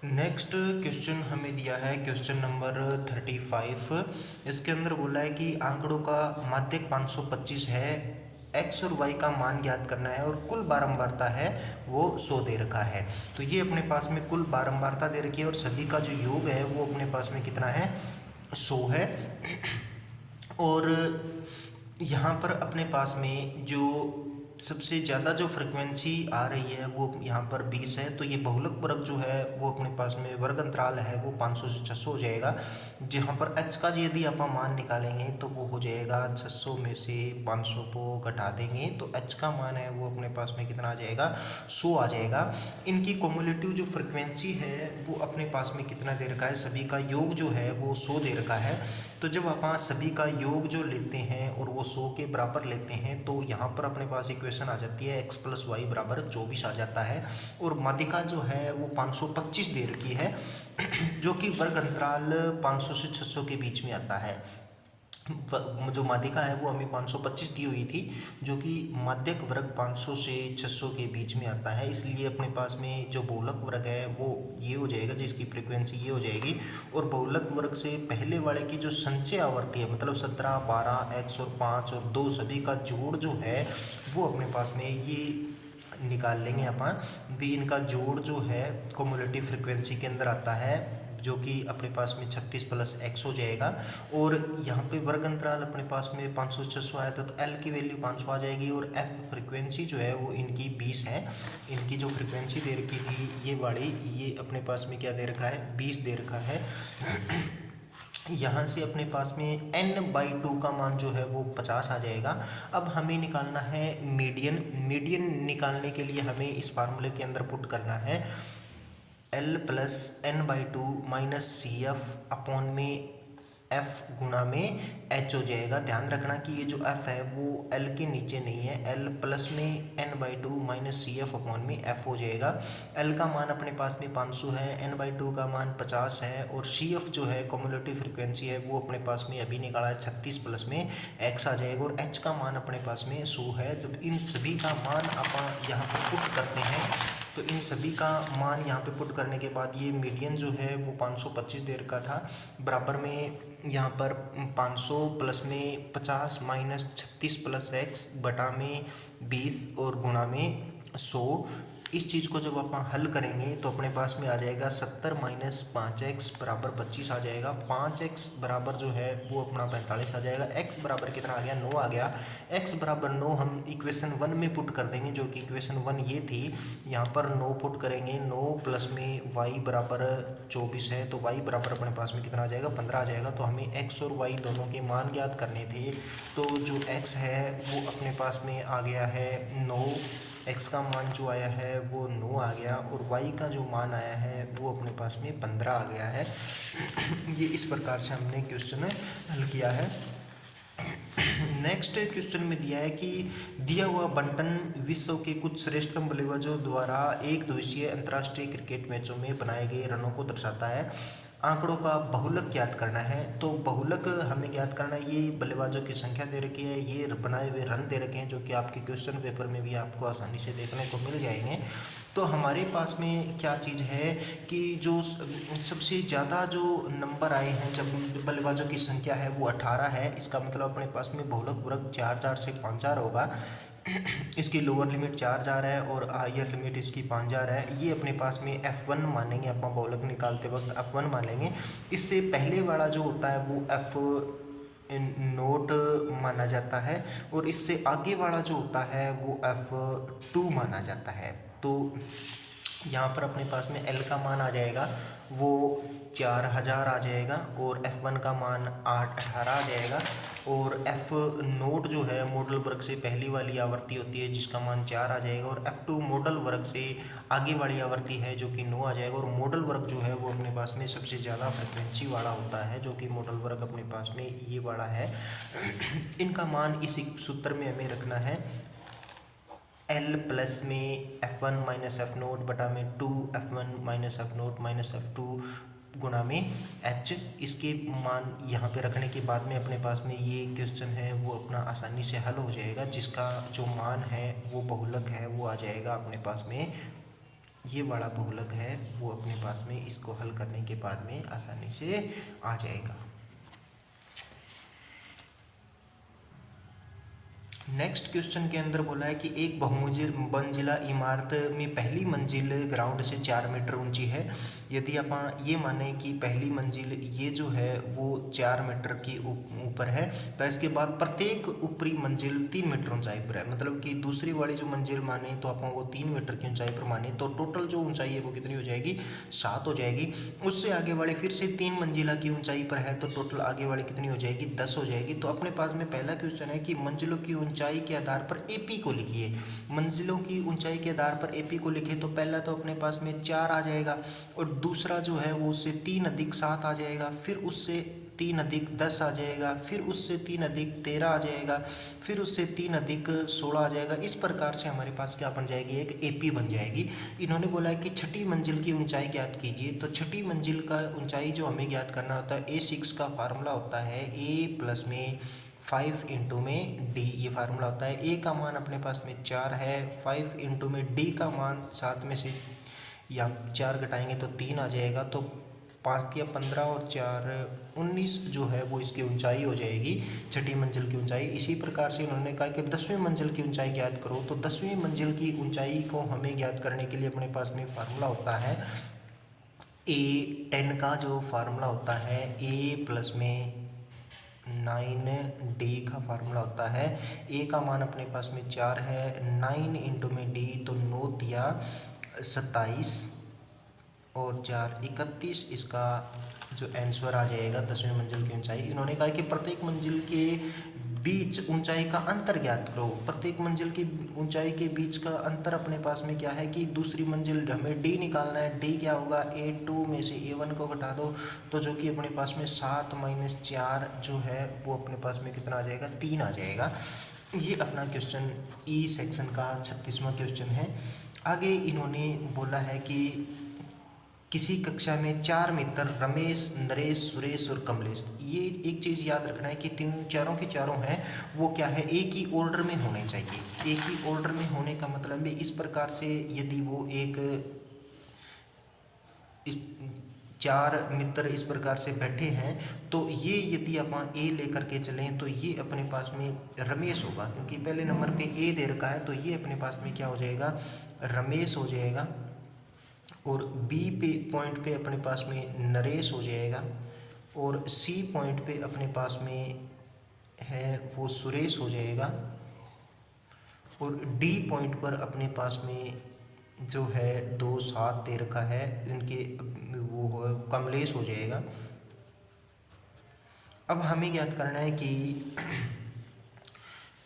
Next question हमें दिया है क्वेश्चन नंबर 35। इसके अंदर बोला है कि आंकड़ों का माध्यक 525 है, एक्स और वाई का मान ज्ञात करना है और कुल बारंबारता है वो 100 दे रखा है। तो ये अपने पास में कुल बारंबारता दे रखी है और सभी का जो योग है वो अपने पास में कितना है, 100 है। और यहाँ पर अपने पास में जो सबसे ज़्यादा जो फ्रिक्वेंसी आ रही है वो यहाँ पर 20 है। तो ये बहुलक वर्ग जो है वो अपने पास में वर्ग अंतराल है वो 500 से 600 हो जाएगा। जहाँ पर h का यदि आप मान निकालेंगे तो वो हो जाएगा 600 में से 500 को घटा देंगे तो h का मान है वो अपने पास में कितना आ जाएगा, 100 आ जाएगा। इनकी कॉम्युलेटिव जो फ्रिक्वेंसी है वो अपने पास में कितना दे रखा है, सभी का योग जो है वो 100 दे रखा है। तो जब आप सभी का योग जो लेते हैं और वो 100 के बराबर लेते हैं तो यहाँ पर अपने पास इक्वेशन आ जाती है x + y = 24 आ जाता है। और माध्यिका जो है वो 525 दे रखी है जो कि वर्ग अंतराल 500 से 600 के बीच में आता है। जो माध्यिका है वो हमें 525 दी हुई थी जो कि माध्यक वर्ग 500 से 600 के बीच में आता है। इसलिए अपने पास में जो बहुलक वर्ग है वो ये हो जाएगा जिसकी फ्रीक्वेंसी ये हो जाएगी। और बहुलक वर्ग से पहले वाले की जो संचय आवर्ती है मतलब 17, 12, x और 5 और 2 सभी का जोड़ जो है वो अपने पास में ये निकाल लेंगे अपन भी। इनका जोड़ जो है कम्युलेटिव फ्रिक्वेंसी के अंदर आता है जो कि अपने पास में 36 + x हो जाएगा। और यहाँ पे वर्ग अंतराल अपने पास में 500 से 600 आया था तो l की वैल्यू 500 आ जाएगी। और f फ्रिक्वेंसी जो है वो इनकी 20 है। इनकी जो फ्रिक्वेंसी दे रखी थी ये वाली, ये अपने पास में क्या दे रखा है, 20 दे रखा है। यहाँ से अपने पास में n/2 का मान जो है वो 50 आ जाएगा। अब हमें निकालना है मीडियन। मीडियन निकालने के लिए हमें इस फार्मूले के अंदर पुट करना है L + n/2 - CF/में F गुणा में H हो जाएगा। ध्यान रखना कि ये जो F है वो L के नीचे नहीं है, L प्लस में n/2 - CF/में F हो जाएगा। L का मान अपने पास में 500 है, n/2 का मान 50 है और CF जो है कम्युलेटिव फ्रिक्वेंसी है वो अपने पास में अभी निकाला है 36 प्लस में x आ जाएगा। और h का मान अपने पास में 100 है। जब इन सभी का मान आप यहाँ पर पुट करते हैं तो इन सभी का मान यहाँ पे पुट करने के बाद ये मीडियन जो है वो 525 दे रखा था, बराबर में यहाँ पर 500 प्लस में 50 - 36 + x बटा में 20 और गुणा में 100। इस चीज़ को जब आप हल करेंगे तो अपने पास में आ जाएगा 70 - 5x = 25 आ जाएगा। 5x बराबर जो है वो अपना 45 आ जाएगा। x बराबर कितना आ गया, 9 आ गया। x बराबर 9 हम इक्वेशन 1 में पुट कर देंगे जो कि इक्वेशन 1 ये थी। यहाँ पर 9 पुट करेंगे, 9 प्लस में y बराबर 24 है तो y बराबर अपने पास में कितना आ जाएगा, 15 आ जाएगा। तो हमें x और y दोनों के मान ज्ञात करने थे। तो जो x है वो अपने पास में आ गया है 9, x का मान जो आया है वो 9 आ गया और y का जो मान आया है वो अपने पास में 15 आ गया है। ये इस प्रकार से हमने क्वेश्चन हल किया है। नेक्स्ट क्वेश्चन में दिया है कि दिया हुआ बंटन विश्व के कुछ श्रेष्ठ बल्लेबाजों द्वारा एक दिवसीय अंतर्राष्ट्रीय क्रिकेट मैचों में बनाए गए रनों को दर्शाता है। आंकड़ों का बहुलक ज्ञात करना है। तो बहुलक हमें ज्ञात करना है, ये बल्लेबाजों की संख्या दे रखी है, ये बनाए हुए रन दे रखे हैं जो कि आपके क्वेश्चन पेपर में भी आपको आसानी से देखने को मिल जाएंगे। तो हमारे पास में क्या चीज़ है कि जो सबसे ज़्यादा जो नंबर आए हैं जब बल्लेबाजों की संख्या है वो 18 है। इसका मतलब अपने पास में बहुलक वर्ग 4 से 5 होगा। इसकी लोअर लिमिट 4 है और हायर लिमिट इसकी 5 है। ये अपने पास में F1 मानेंगे, आप बहुलक निकालते वक्त F1 मानेंगे। इससे पहले वाला जो होता है वो F0 माना जाता है और इससे आगे वाला जो होता है वो F2 माना जाता है। तो यहाँ पर अपने पास में L का मान आ जाएगा वो 4000 आ जाएगा और F1 का मान 18 आ जाएगा। और F0 जो है मॉडल वर्ग से पहली वाली आवर्ती होती है जिसका मान 4 आ जाएगा। और F2 मॉडल वर्ग से आगे वाली आवर्ती है जो कि 9 आ जाएगा। और मॉडल वर्ग जो है वो अपने पास में सबसे ज़्यादा फ्रिक्वेंसी वाला होता है जो कि मॉडल वर्ग अपने पास में ये वाला है। इनका मान इसी सूत्र में हमें रखना है, L प्लस में F1 - F0 बटा में 2F1 - F0 - F2 गुणा में H। इसके मान यहाँ पे रखने के बाद में अपने पास में ये क्वेश्चन है वो अपना आसानी से हल हो जाएगा। जिसका जो मान है वो बहुलक है वो आ जाएगा अपने पास में ये बड़ा बहुलक है वो अपने पास में इसको हल करने के बाद में आसानी से आ जाएगा। नेक्स्ट क्वेश्चन के अंदर बोला है कि एक बहुमंजिला इमारत में पहली मंजिल ग्राउंड से 4 मीटर ऊंची है। यदि आप ये माने कि पहली मंजिल ये जो है वो 4 मीटर की ऊपर है, तो इसके बाद प्रत्येक ऊपरी मंजिल 3 मीटर ऊंचाई पर है। मतलब कि दूसरी वाली जो मंजिल माने तो आप वो 3 मीटर की ऊंचाई पर माने तो टोटल जो ऊंचाई है वो कितनी हो जाएगी, 7 हो जाएगी। उससे आगे वाली फिर से 3 मंजिला की ऊंचाई पर है तो टोटल आगे वाली कितनी हो जाएगी, 10 हो जाएगी। तो अपने पास में पहला क्वेश्चन है कि मंजिलों की ऊंचाई के आधार पर एपी को लिखिए। मंजिलों की ऊंचाई के आधार पर एपी को लिखे तो पहला तो अपने पास में 4 आ जाएगा और दूसरा जो है वो उससे 3 अधिक 7 आ जाएगा, फिर उससे 3 अधिक 10 आ जाएगा, फिर उससे 3 अधिक 13 आ जाएगा, फिर उससे 3 अधिक 16 आ जाएगा। इस प्रकार से हमारे पास क्या बन जाएगी, एक एपी बन जाएगी। इन्होंने बोला है कि छठी मंजिल की ऊंचाई ज्ञात कीजिए। तो छठी मंजिल का ऊंचाई जो हमें ज्ञात करना होता है, A6 का फार्मूला होता है A प्लस में 5 इंटू में डी, ये फार्मूला होता है। ए का मान अपने पास में 4 है, 5 इंटू में डी का मान 7 में से या 4 घटाएंगे तो 3 आ जाएगा। तो 5 या 15 और 4 19 जो है वो इसकी ऊंचाई हो जाएगी, छठी मंजिल की ऊंचाई। इसी प्रकार से उन्होंने कहा कि 10वीं मंजिल की ऊंचाई ज्ञात करो। तो 10वीं मंजिल की ऊंचाई को हमें ज्ञात करने के लिए अपने पास में फार्मूला होता है A10 का जो फार्मूला होता है A प्लस में 9D का फार्मूला होता है। ए का मान अपने पास में 4 है, 9 इंटू में डी तो 9 दिया 27 और 4 31, इसका जो आंसर आ जाएगा 10वीं मंजिल की ऊंचाई। इन्होंने कहा कि प्रत्येक मंजिल के बीच ऊंचाई का अंतर ज्ञात करो। प्रत्येक मंजिल की ऊंचाई के बीच का अंतर अपने पास में क्या है कि दूसरी मंजिल हमें डी निकालना है। डी क्या होगा, A2 में से A1 को घटा दो तो जो कि अपने पास में 7 माइनस 4 जो है वो अपने पास में कितना आ जाएगा, 3 आ जाएगा। ये अपना क्वेश्चन ई सेक्शन का 36वां क्वेश्चन है। आगे इन्होंने बोला है कि किसी कक्षा में 4 मित्र रमेश, नरेश, सुरेश और कमलेश। ये एक चीज़ याद रखना है कि चारों के चारों हैं वो क्या है, एक ही ऑर्डर में होने चाहिए। एक ही ऑर्डर में होने का मतलब है इस प्रकार से, यदि वो इस 4 मित्र इस प्रकार से बैठे हैं तो ये यदि आप ए लेकर के चलें तो ये अपने पास में रमेश होगा, क्योंकि पहले नंबर पे ए दे रखा है तो ये अपने पास में क्या हो जाएगा, रमेश हो जाएगा। और बी पे पॉइंट पे अपने पास में नरेश हो जाएगा और सी पॉइंट पे अपने पास में है वो सुरेश हो जाएगा और डी पॉइंट पर अपने पास में जो है 2 7 दे रखा है, इनके वो कमलेश हो जाएगा। अब हमें ज्ञात करना है कि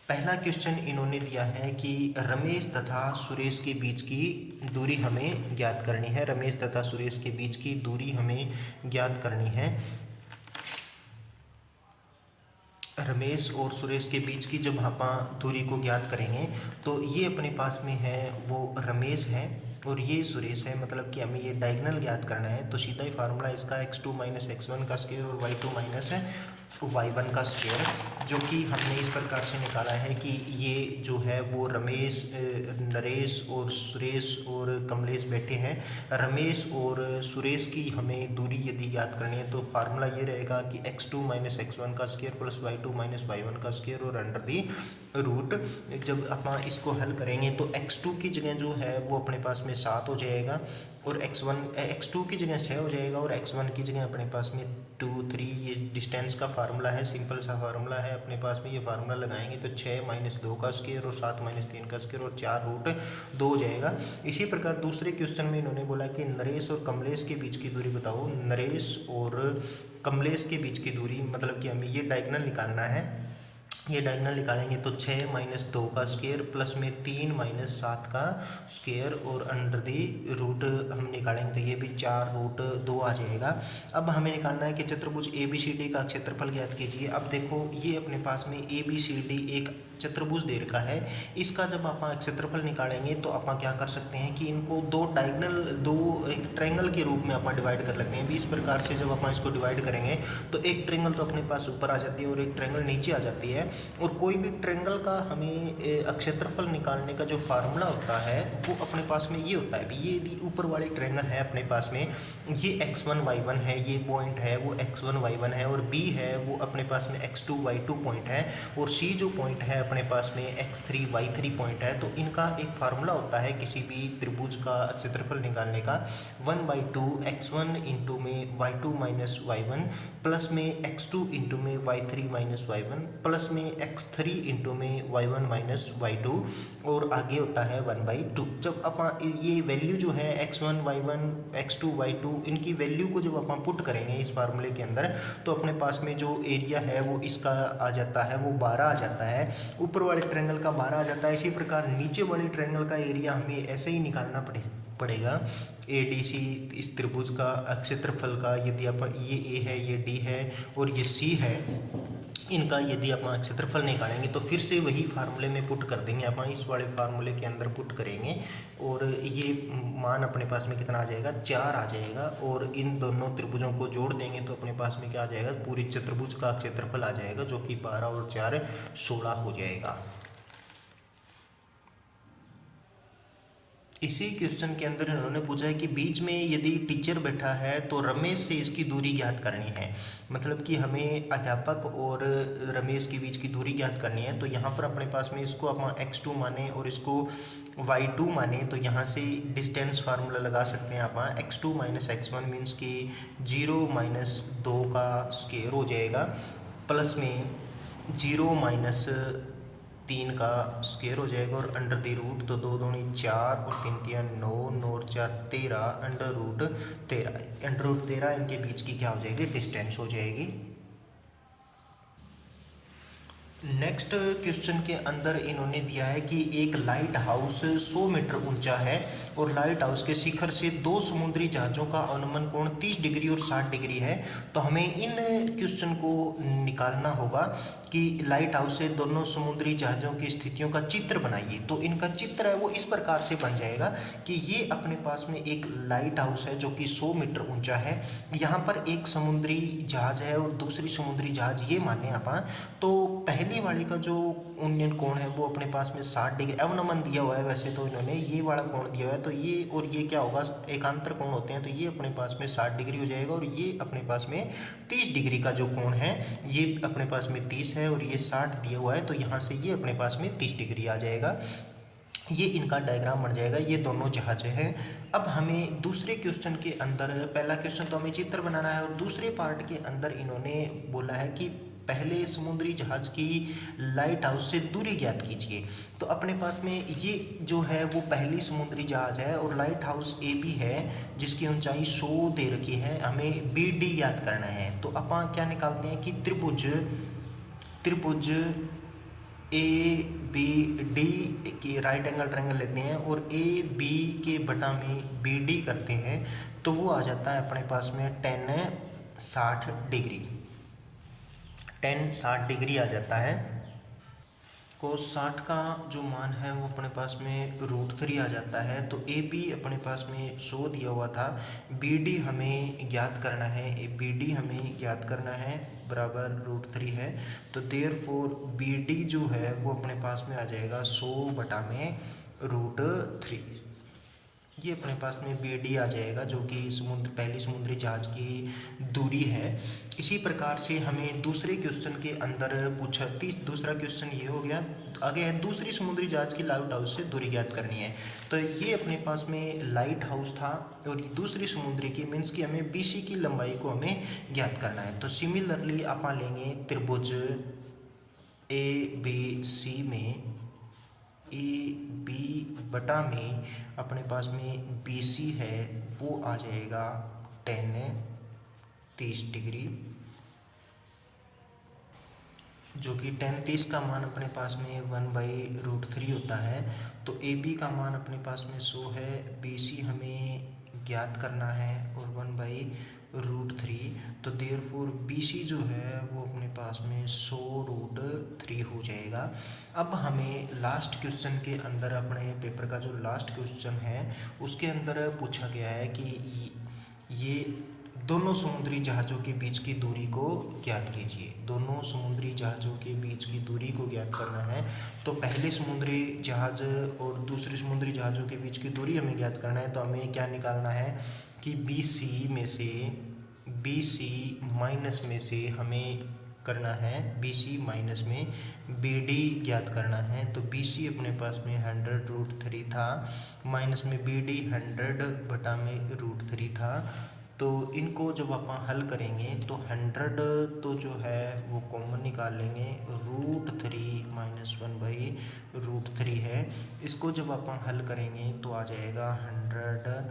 पहला क्वेश्चन इन्होंने दिया है कि रमेश तथा सुरेश के बीच की दूरी हमें ज्ञात करनी है। रमेश तथा सुरेश के बीच की दूरी हमें ज्ञात करनी है। रमेश और सुरेश के बीच की जब हम दूरी को ज्ञात करेंगे तो ये अपने पास में है वो रमेश है और ये सुरेश है। मतलब कि हमें ये डायगोनल ज्ञात करना है तो सीधा ही फार्मूला इसका x2 माइनस x1 का स्क्वायर और y2 माइनस y1 का स्क्वायर, जो कि हमने इस प्रकार से निकाला है कि ये जो है वो रमेश, नरेश और सुरेश और कमलेश बैठे हैं। रमेश और सुरेश की हमें दूरी यदि ज्ञात करनी है तो फार्मूला ये रहेगा कि x2 माइनस x1 का square plus y2 minus y1 का स्क्वायर और अंडर दी रूट। जब आप इसको हल करेंगे तो x2 की जगह जो है वो अपने पास में 7 हो जाएगा और x2 की जगह 6 हो जाएगा और x1 की जगह अपने पास में 2 3, ये डिस्टेंस का फार्मूला है, सिंपल सा फार्मूला है अपने पास में। ये फार्मूला लगाएंगे तो 6 माइनस 2 का स्क्वायर और 7 माइनस 3 का स्क्वायर और 4 रूट 2 हो जाएगा। इसी प्रकार दूसरे क्वेश्चन में इन्होंने बोला कि नरेश और कमलेश के बीच की दूरी बताओ। नरेश और कमलेश के बीच की दूरी मतलब कि हमें ये डायगोनल निकालना है। ये डायगोनल निकालेंगे तो 6 माइनस 2 का स्क्वायर प्लस में 3 माइनस 7 का स्क्वायर और अंडर दी रूट हम निकालेंगे तो ये भी 4 रूट 2 आ जाएगा। अब हमें निकालना है कि चतुर्भुज ABCD का क्षेत्रफल ज्ञात कीजिए। अब देखो ये अपने पास में ABCD एक चतुर्भुज दे रखा है, इसका जब आप क्षेत्रफल निकालेंगे तो आप क्या कर सकते हैं कि इनको एक ट्रायंगल के रूप में आप डिवाइड कर लेते हैं। इस प्रकार से जब आप इसको डिवाइड करेंगे तो एक ट्रायंगल तो अपने पास ऊपर आ जाती है और एक ट्रायंगल नीचे आ जाती है। और कोई भी ट्रेंगल का हमें क्षेत्रफल निकालने का जो फार्मूला होता है वो अपने पास में ये होता है। अभी ये यदि ऊपर वाली ट्रेंगल है अपने पास में, ये x1 y1 है, ये पॉइंट है वो x1 y1 है, और b है वो अपने पास में x2 y2 पॉइंट है, और c जो पॉइंट है अपने पास में x3 y3 पॉइंट है। तो इनका एक फार्मूला होता है किसी भी त्रिभुज का क्षेत्रफल निकालने का, 1/2 x1 इंटू में y2 माइनस y1 प्लस में x2 इंटू में y3 माइनस y1 प्लस में x3 इंटू में y1 माइनस y2, और आगे होता है 1/2। जब आप ये वैल्यू जो है x1 y1 x2 y2 इनकी वैल्यू को जब आप पुट करेंगे इस फार्मूले के अंदर, तो अपने पास में जो एरिया है वो इसका आ जाता है, वो 12 आ जाता है। ऊपर वाले ट्रायंगल का 12 आ जाता है। इसी प्रकार नीचे वाले ट्रायंगल का एरिया हमें ऐसे ही निकालना पड़ेगा। ADC इस त्रिभुज का क्षेत्रफल का, यदि आप ये A है, ये D है और ये C है, इनका यदि आप क्षेत्रफल निकालेंगे तो फिर से वही फार्मूले में पुट कर देंगे। आप इस वाले फार्मूले के अंदर पुट करेंगे और ये मान अपने पास में कितना आ जाएगा, 4 आ जाएगा। और इन दोनों त्रिभुजों को जोड़ देंगे तो अपने पास में क्या आ जाएगा, पूरी चतुर्भुज का क्षेत्रफल आ जाएगा, जो कि 12 और 4 16 हो जाएगा। इसी क्वेश्चन के अंदर इन्होंने पूछा है कि बीच में यदि टीचर बैठा है तो रमेश से इसकी दूरी ज्ञात करनी है। मतलब कि हमें अध्यापक और रमेश के बीच की दूरी ज्ञात करनी है। तो यहाँ पर अपने पास में इसको आप x2 माने और इसको y2 माने, तो यहाँ से डिस्टेंस फार्मूला लगा सकते हैं आप। x2 माइनस x1 मीन्स कि 0 माइनस 2 का स्क्वायर हो जाएगा, प्लस में 0 माइनस 3 का स्क्वायर हो जाएगा, और अंडर द रूट, तो 2 दूनी 4 और 3 तिया 9, 9 और 4 13, अंडर रूट 13 इनके बीच की क्या हो जाएगी, डिस्टेंस हो जाएगी। नेक्स्ट क्वेश्चन के अंदर इन्होंने दिया है कि एक लाइट हाउस 100 मीटर ऊंचा है और लाइट हाउस के शिखर से 2 समुद्री जहाज़ों का अनुमान कोण 30 डिग्री और 60 डिग्री है। तो हमें इन क्वेश्चन को निकालना होगा कि लाइट हाउस से दोनों समुद्री जहाज़ों की स्थितियों का चित्र बनाइए। तो इनका चित्र है वो इस प्रकार से बन जाएगा कि ये अपने पास में एक लाइट हाउस है जो कि 100 मीटर ऊंचा है। यहाँ पर एक समुद्री जहाज है और दूसरी समुद्री जहाज ये माने अपन, तो पहली वाले का जो उन्नयन कोण है वो अपने पास में 60 डिग्री अवनमन दिया हुआ है। वैसे तो इन्होंने ये वाला कोण दिया हुआ है, तो ये और ये क्या होगा, एकांतर कोण होते हैं, तो ये अपने पास में 60 डिग्री हो जाएगा। और ये अपने पास में 30 डिग्री का जो कोण है ये अपने पास में 30 है और ये 60 दिया हुआ है, तो यहाँ से ये अपने पास में 30 डिग्री आ जाएगा। ये इनका डायग्राम बन जाएगा, ये दोनों जहाज़ें हैं। अब हमें दूसरे क्वेश्चन के अंदर, पहला क्वेश्चन तो हमें चित्र बनाना है, और दूसरे पार्ट के अंदर इन्होंने बोला है कि पहले समुद्री जहाज़ की लाइट हाउस से दूरी ज्ञात कीजिए। तो अपने पास में ये जो है वो पहली समुद्री जहाज़ है और लाइट हाउस AB है जिसकी ऊंचाई 100 दे रखी है, हमें BD ज्ञात करना है। तो अपन क्या निकालते हैं कि त्रिभुज ABD के राइट एंगल ट्रायंगल लेते हैं और AB के बटा में BD करते हैं, तो वो आ जाता है अपने पास में 60 डिग्री, 60 डिग्री आ जाता है। cos 60 का जो मान है वो अपने पास में √3 आ जाता है। तो AB अपने पास में 100 दिया हुआ था, BD हमें ज्ञात करना है, BD हमें ज्ञात करना है बराबर √3 है। तो देयरफॉर BD जो है वो अपने पास में आ जाएगा 100 बटा में √3। ये अपने पास में BD आ जाएगा जो कि पहली समुद्री जहाज की दूरी है। इसी प्रकार से हमें दूसरे क्वेश्चन के अंदर पूछा, दूसरा क्वेश्चन ये हो गया। आगे है दूसरी समुद्री जहाज की लाइट हाउस से दूरी ज्ञात करनी है। तो ये अपने पास में लाइट हाउस था और दूसरी समुद्री की मीन्स कि हमें BC की लंबाई को हमें ज्ञात करना है। तो सिमिलरली आप लेंगे त्रिभुज ABC में AB बटा में अपने पास में BC है वो आ जाएगा 30 डिग्री, जो कि 30 का मान अपने पास में 1/√3 होता है। तो AB का मान अपने पास में 100 है, BC हमें ज्ञात करना है और 1/√3। तो देयरफॉर BC जो है वो अपने पास में 100√3 हो जाएगा। अब हमें लास्ट क्वेश्चन के अंदर, अपने पेपर का जो लास्ट क्वेश्चन है उसके अंदर पूछा गया है कि ये दोनों समुद्री जहाज़ों के बीच की दूरी को ज्ञात कीजिए। दोनों समुद्री जहाज़ों के बीच की दूरी को ज्ञात करना है। तो पहले समुद्री जहाज़ और दूसरे समुद्री जहाज़ों के बीच की दूरी हमें ज्ञात करना है, तो हमें क्या निकालना है कि बी सी माइनस में से हमें करना है, बी सी माइनस में बी डी ज्ञात करना है। तो बी सी अपने पास में 100√3 था, माइनस में बी डी 100/√3 था। तो इनको जब आप हल करेंगे तो 100 तो जो है वो कॉमन निकाल लेंगे, √3 - 1/√3 है। इसको जब आप हल करेंगे तो आ जाएगा 100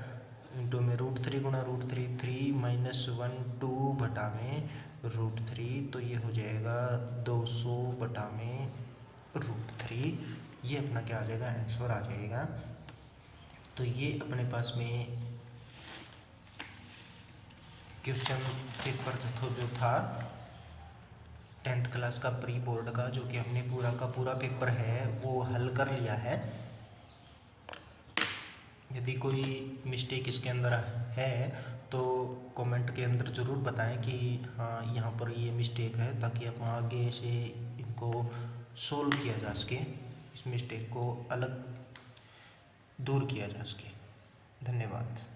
इंटू में √3 गुणा √3 3 - 1 2/√3, तो ये हो जाएगा 200/√3। ये अपना क्या आ जाएगा, आंसर आ जाएगा। तो ये अपने पास में क्वेश्चन पेपर जो था 10th क्लास का प्री बोर्ड का, जो कि हमने पूरा का पूरा पेपर है वो हल कर लिया है। यदि कोई मिस्टेक इसके अंदर है तो कमेंट के अंदर ज़रूर बताएं कि हाँ यहाँ पर ये मिस्टेक है, ताकि आप आगे से इनको सोल्व किया जा सके, इस मिस्टेक को अलग दूर किया जा सके। धन्यवाद।